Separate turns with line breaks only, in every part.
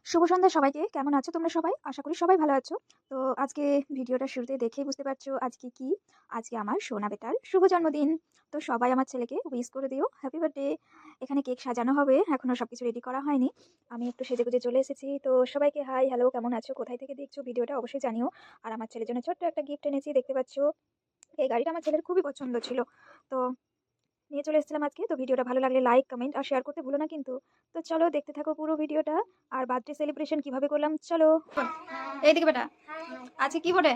শুভ সন্ধ্যা সবাইকে। কেমন আছো তোমরা সবাই? আশা করি সবাই ভালো আছো। তো আজকে ভিডিওটা শুরুতে দেখেই বুঝতে পারছো আজকে কি? আজকে আমার সোনা বেটার শুভ জন্মদিন। তো সবাই আমার ছেলেকে উইশ করে দিও। Happy birthday. এখানে কেক সাজানো হবে। এখনো সবকিছু রেডি করা হয়নি। আমি একটু সেজেগুজে চলে এসেছি। তো সবাইকে হাই, হ্যালো, কেমন আছো? কোথায় থেকে দেখছো ভিডিওটা অবশ্যই জানিও। আর আমার ছেলের জন্য ছোট্ট একটা গিফট এনেছি, দেখতে পাচ্ছো। এই গাড়িটা আমার ছেলের খুবই পছন্দ ছিল। তো নিয়ে চলে এসেছিলাম আজকে। তো ভিডিওটা ভালো লাগলে লাইক, কমেন্ট আর শেয়ার করতে ভুলো না কিন্তু। তো চলো দেখতে থাকো পুরো ভিডিওটা। আর বার্থডে সেলিব্রেশন কিভাবে করলাম চলো। এইদিকে বেটা, আজকে কি বটে?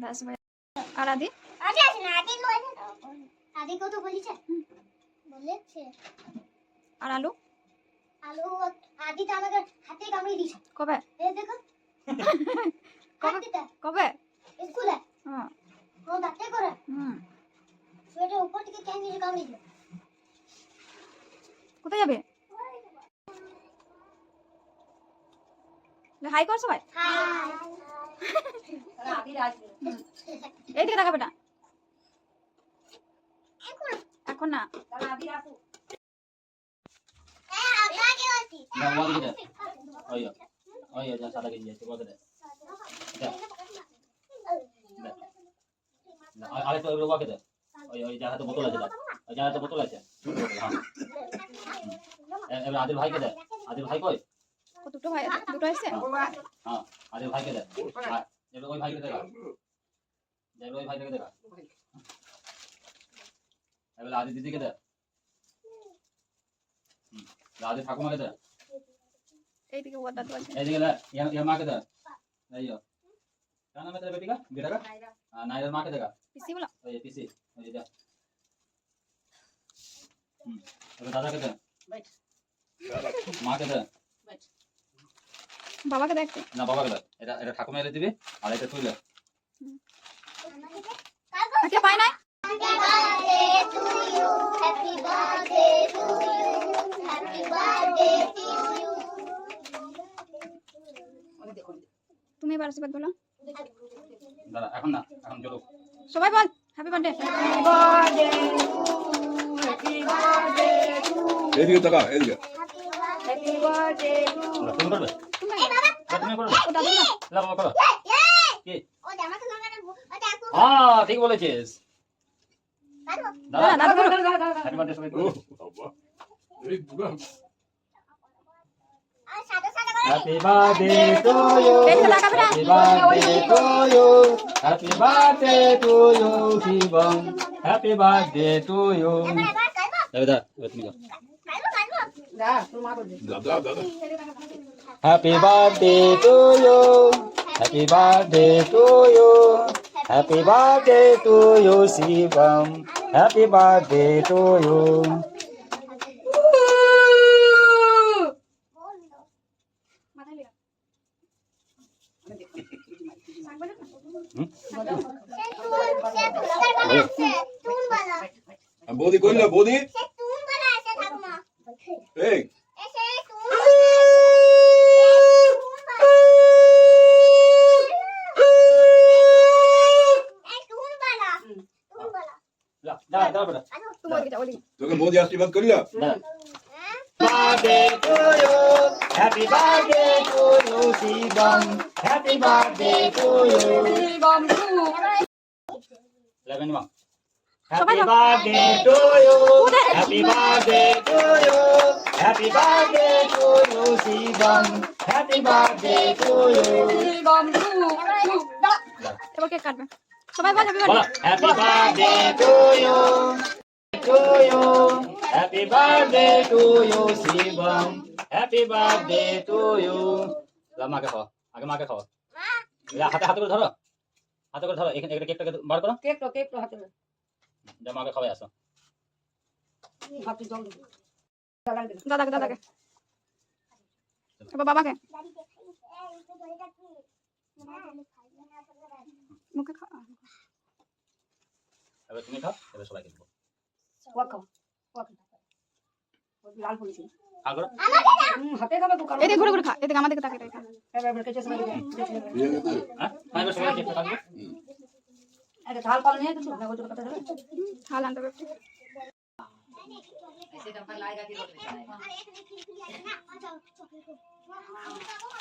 ব্যাস ভাই। আর আদি আর আলু
আদি তো আমাকে হাতে কামড়ে দিয়েছে।
কবে
এই দেখো
কবে কবে?
স্কুলে
হ্যাঁ।
ও দাঁতে করে
হুম।
সোয়েটার উপর থেকে কেন দিয়ে কামড়ে দিল?
কোথায় যাবে? হাই কর সবাই। এইদিকে দেখা বেটা। এখন না।
না ওয়া দিকে দে ওই যা সাদা গেঞ্জি আছে ওয়া দে না আরে তো ওয়া কে দে ওই যা হাতে বোতল আছে ওই যা হাতে বোতল আছে হ্যাঁ এবার আদিল ভাই কে দে আদিল ভাই কই
দুটো ভাই আছে, দুটো আসছে।
হ্যাঁ আদিল ভাই কে দে এবার ওই ভাই কে দেখা এবার ওই ভাই কে দেখা এবার আদি দিদি কে দে আদি ঠাকুমা কে দে
এইদিকে ওর দাদু আছে।
এইদিকে লে ইয়া মা কে দে আইयो क्या नाम है तेरे बेटी का बेटा का नायरा माँ के देगा
পিসি বলো।
ये पीसी ये जा अबे दादा के दे बैठ माँ के दे बैठ
বাবাকে দেখতে।
ना बाबा के दे এটা এটা ঠাকুমা এলে দিবি আর এটা তুই লে
আজকে পাই নাই।
Happy birthday to you. Happy birthday to you.
তুমি এবার আশীর্বাদ বলো।
দাদা এখন না এখন চলো
সবাই বল হ্যাপি বার্থডে।
এদিকে তাকা এদিকে
Happy birthday to you.
তুমি করবে
তুমি
তুমি করবে
ও দাদু না।
লা বাবা করো কি
ও জামাতে লাগানো ও দেখো
হ্যাঁ ঠিক বলেছিস দাদা
দাদা করো।
হ্যাপি বার্থডে সবাই
ও বাবা এই বুড়া
আর সাদা সাদা করে
হ্যাপি বার্থডে টু ইউ
বেটা টাকা বেটা।
Happy birthday to you happy birthday to you Shivam happy birthday to you
এবার কাইবো
দাদা তুমি যাও
দাদা দাদা
Happy birthday to you. Happy birthday to you. Happy birthday to you, Shivam. Happy birthday to you.
তুন বালা
বৌদি কইলা বৌদি
সে তুন বালা আছে ঠাকুমা
এই
এসে তুন
Da, bro.
তুমি ওদিকে যাও ওদিকে।
তোকে বৌদি আশীর্বাদ করিলা
Da. Birthday to you. Happy birthday to you, Shivam. Happy birthday to you.
বম টু।
Eleven, Happy birthday to you. Happy birthday to you. Happy birthday to you, Shivam. Happy birthday to you.
বম টু। এবার cake কাটবে। সবাই বল happy
Bola.
Birthday.
Happy birthday to you. To you. Happy birthday to you, Shivam. Happy birthday to you. লা মাকে খাও। আগে মাকে খাও। হাতে হাতে করে ধরো। হাতে করে ধরো। এখানে কেকটাকে বার করো।
কেক তো হাতে
যা মাকে খাওয়াই আসো।
হাতে জল
দাদাকে দাদাকে। এবার বাবাকে মুখে খা।
এবার তুমি খাও, এবার সবাইকে দেবো।
ওয়াকাও লাল পড়েছে
খা করো।
হাতে খাবে তো কারণ
এদিকে ঘুরে ঘুরে খা। এদিকে আমাদেরকে তাকিয়ে তাকিয়ে খা।
এবার কেটে সবাই
হ্যাঁ? এবার সবাই কেকটা কাটবে।
একটা থাল পাল নিয়ে কিছু না ওই কথা যাবে
থাল আনতে হবে
ऐसे डब्बा लाएगा कि रोड पे चलाएगा
अरे एक ने खिलखिली आया ना अच्छा चॉकलेट को